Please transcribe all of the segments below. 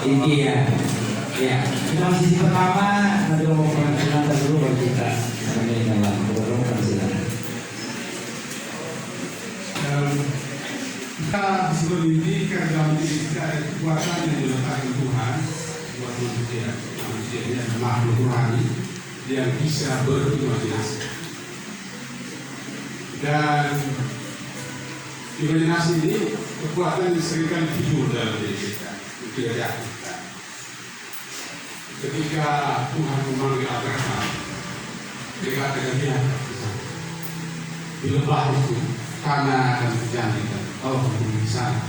Inti ya. Ya, kita sisi pertama nanti mau perkenalkan dulu baru kita sampaikan lah. Berapa silakan. Kita sebelum ini karena dalam diri kita ada kekuatan yang diletakkan Tuhan buat manusia. Manusia ini adalah makhluk rohani yang bisa berimajinasi. Dan imajinasi ini kekuatan yang seringkali tidur dalam diri kita, tidak diaktifkan. Ketika Tuhan memanggil Abraham, dikatakan dia di lembah itu karena akan menjanjikan Allah di sana.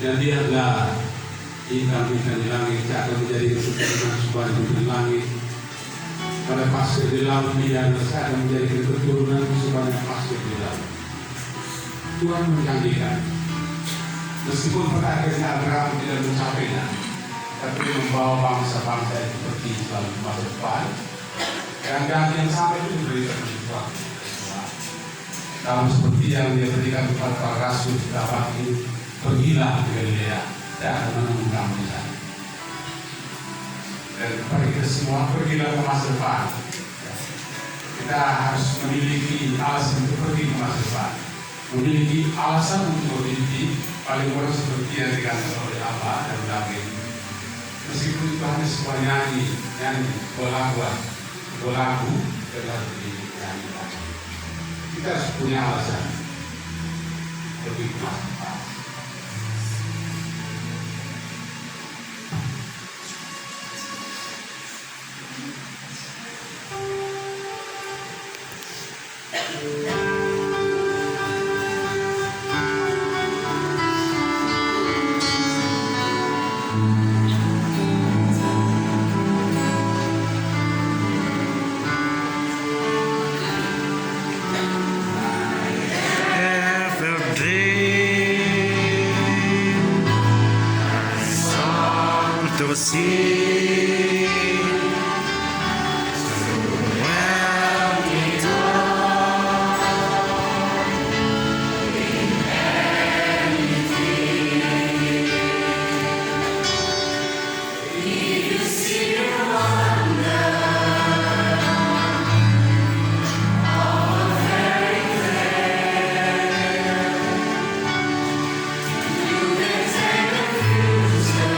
Dan dia adalah bintang-bintang di langit, akan menjadi keturunan supaya di langit. Pada pasir di laut dia akan menjadi keturunan supaya pasir di laut. Tuhan menjanjikan, meskipun pada akhirnya Abraham tidak mencapainya, tapi membawa bangsa-bangsa itu pergi selalu ke masa depan. Dan janji yang sampai itu diberikan Tuhan. Kalau seperti yang dia berikan kepada para rasul kita bagi, pergilah ke Galilea dan akan menemukan di sana. Dan kepada kita semua, pergilah ke masa depan. Kita harus memiliki alasan untuk pergi ke masa depan. Memiliki alasan untuk memiliki paling kurang seperti yang dikatakan oleh Allah dan David. Meskipun itu hanya sebuah nyanyi, berlagu adalah nyanyi. Kita harus punya alasan lebih keras. To see when we talk in anything, if you see your wonder of very clear, you can take the future.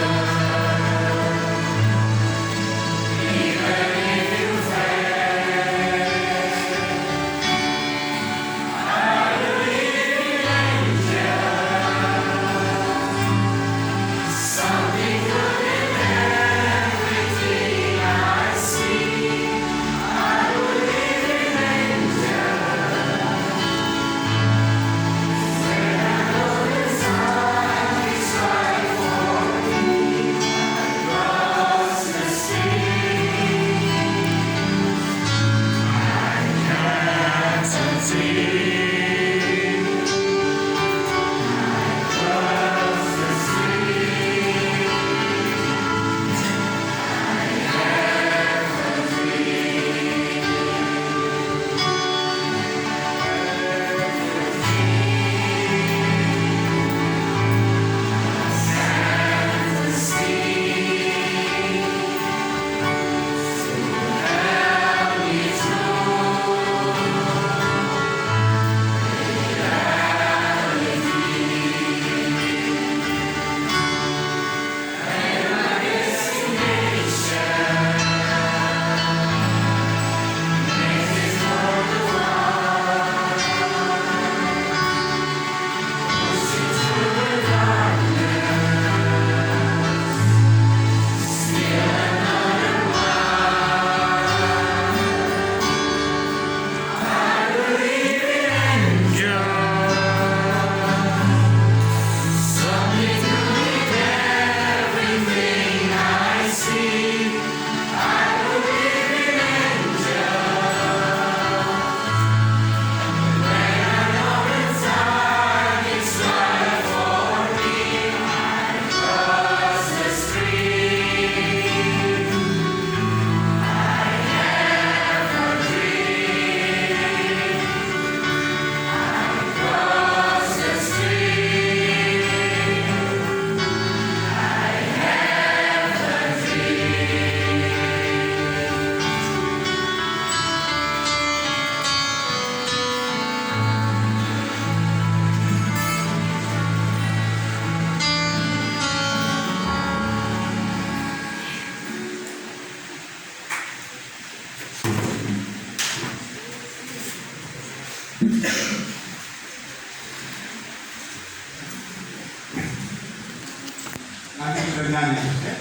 kita nyanyi. Ya.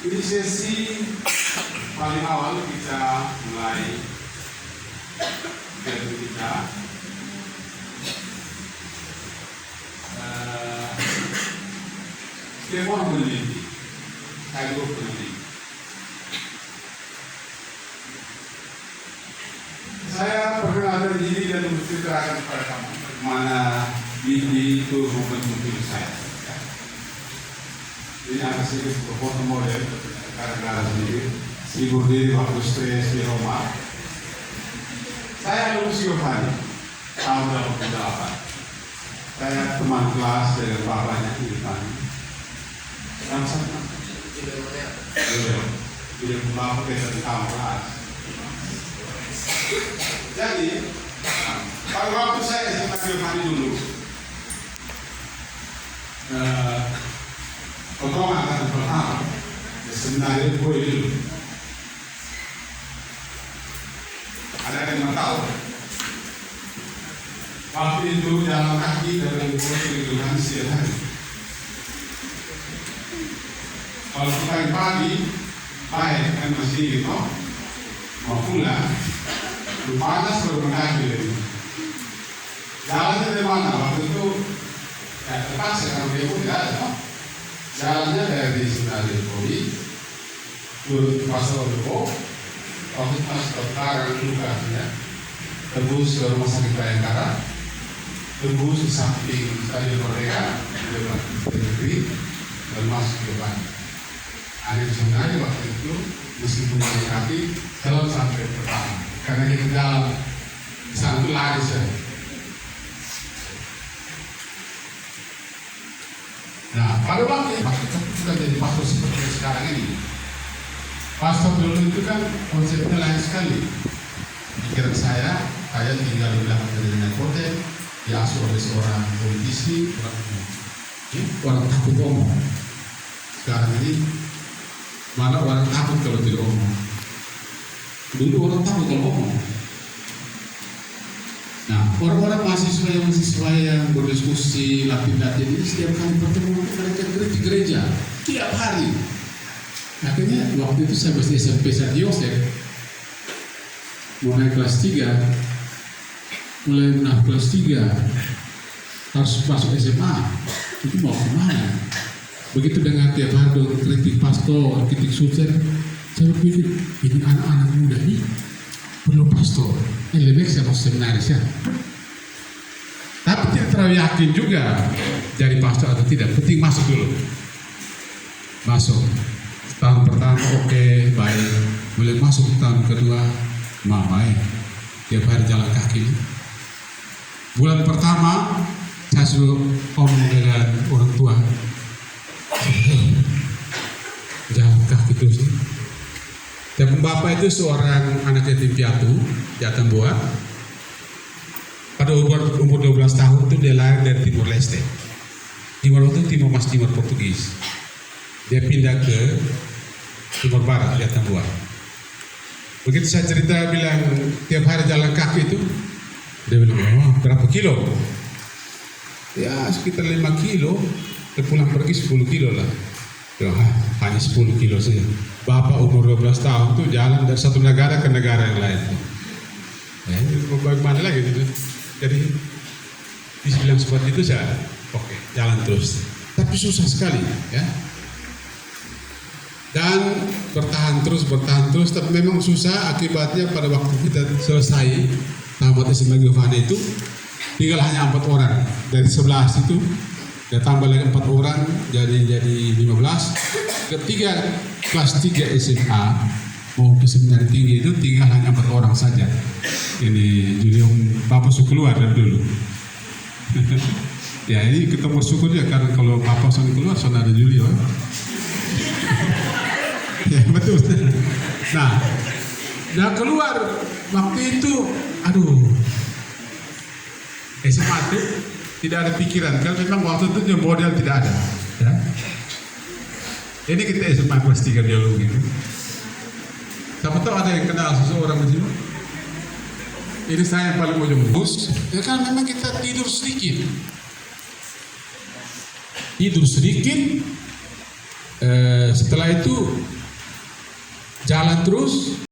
Ini sesi paling awal kita mulai kegiatan kita. Setiap orang meneliti, saya juga meneliti. Saya perkenalkan diri dan menceritakan kepada kamu bagaimana Bibi itu membentuk hidup saya. Ini akan sedikit foto model karena sendiri sibuk diri waktu stres di Roma. Saya lulus Giovanni tahun 88. Saya teman kelas dengan bapaknya di depan. Sama-sama. Tidak bapak kita di kelas. Jadi, pada waktu saya SMA Giovanni dulu, pertama angkatan pertama, sebenarnya gue dulu. Ada yang mau tahu? Waktu itu jalan kaki dari gue ke Giovanni setiap hari. Kalau kita pagi, baik kan masih gitu, mau pulang. Panas baru kaki lagi. Jalannya dari mana? Waktu itu ya terpaksa karena dia pun tidak ada. Jalannya dari Senayan Koi turun ke Pasar Lobo, waktu itu masih terkarang juga ya. Tembus ke Rumah Sakit Bayangkara, tembus di samping Stadion Merdeka, lewat negeri dan masuk ke depan. Ada sebenarnya waktu itu meskipun pakai kaki selalu sampai pertama. Karena kita dalam satu lari saja. Nah, pada waktu itu kita jadi pastor seperti sekarang ini. Pastor dulu itu kan konsepnya lain sekali. Pikiran saya tinggal di belakang dari kota, diasuh oleh seorang politisi, orang takut omong. Sekarang ini malah orang takut kalau tidak omong. Dulu orang takut kalau ngomong. Nah, orang-orang mahasiswa yang berdiskusi, lapis-lapis ini setiap kali pertemuan mereka kritik gereja tiap hari. Akhirnya waktu itu saya masih SMP San Yosef, mulai kelas 3, kelas 3 harus masuk SMA. Itu mau kemana? Begitu dengan tiap hari kritik pastor, kritik suster. Saya berpikir, ini anak-anak muda ini perlu pastor. Ini lebih saya masuk seminaris ya. Tapi tidak terlalu yakin juga jadi pastor atau tidak. Penting masuk dulu. Masuk. Tahun pertama oke, baik. Mulai masuk tahun kedua, baik. Tiap hari jalan kaki. Bulan pertama, saya suruh omong dengan orang tua. Jalan kaki terus. Dan bapak itu seorang anak yatim piatu, Jatan Buat. Pada umur 12 tahun itu dia lahir dari Timor Leste. Timor itu Timor Portugis. Dia pindah ke Timor Barat, Jatan Buat. Begitu saya cerita bilang tiap hari jalan kaki itu, dia bilang, oh, berapa kilo? Ya sekitar 5 kilo, dia pulang pergi 10 kilo lah. Ya, hanya 10 kilo saja. Bapak umur 12 tahun tuh jalan dari satu negara ke negara yang lain. Ya, bagaimana lagi gitu. Jadi dibilang seperti itu saya, oke, jalan terus. Tapi susah sekali, ya. Dan bertahan terus, tapi memang susah. Akibatnya pada waktu kita selesai tamat SMA Giovanni itu, tinggal hanya 4 orang dari 11 itu. Ya tambah lagi 4 orang jadi 15. Ketika kelas 3 SMA mau ke seminari tinggi itu tinggal hanya 4 orang saja. Ini Julium Bapak suku keluar dari dulu. Ya ini kita bersyukur ya karena kalau Bapak sudah keluar sudah ada Julio. Ya betul. Nah keluar waktu itu, aduh, SMA itu tidak ada pikiran, kan memang waktu itu model tidak ada. Ya. Ini kita SMA kelas 3 biologi. Siapa tahu ada yang kenal seseorang di sini? Ini saya yang paling ujung bus. Ya kan memang kita tidur sedikit. tidur sedikit, setelah itu jalan terus.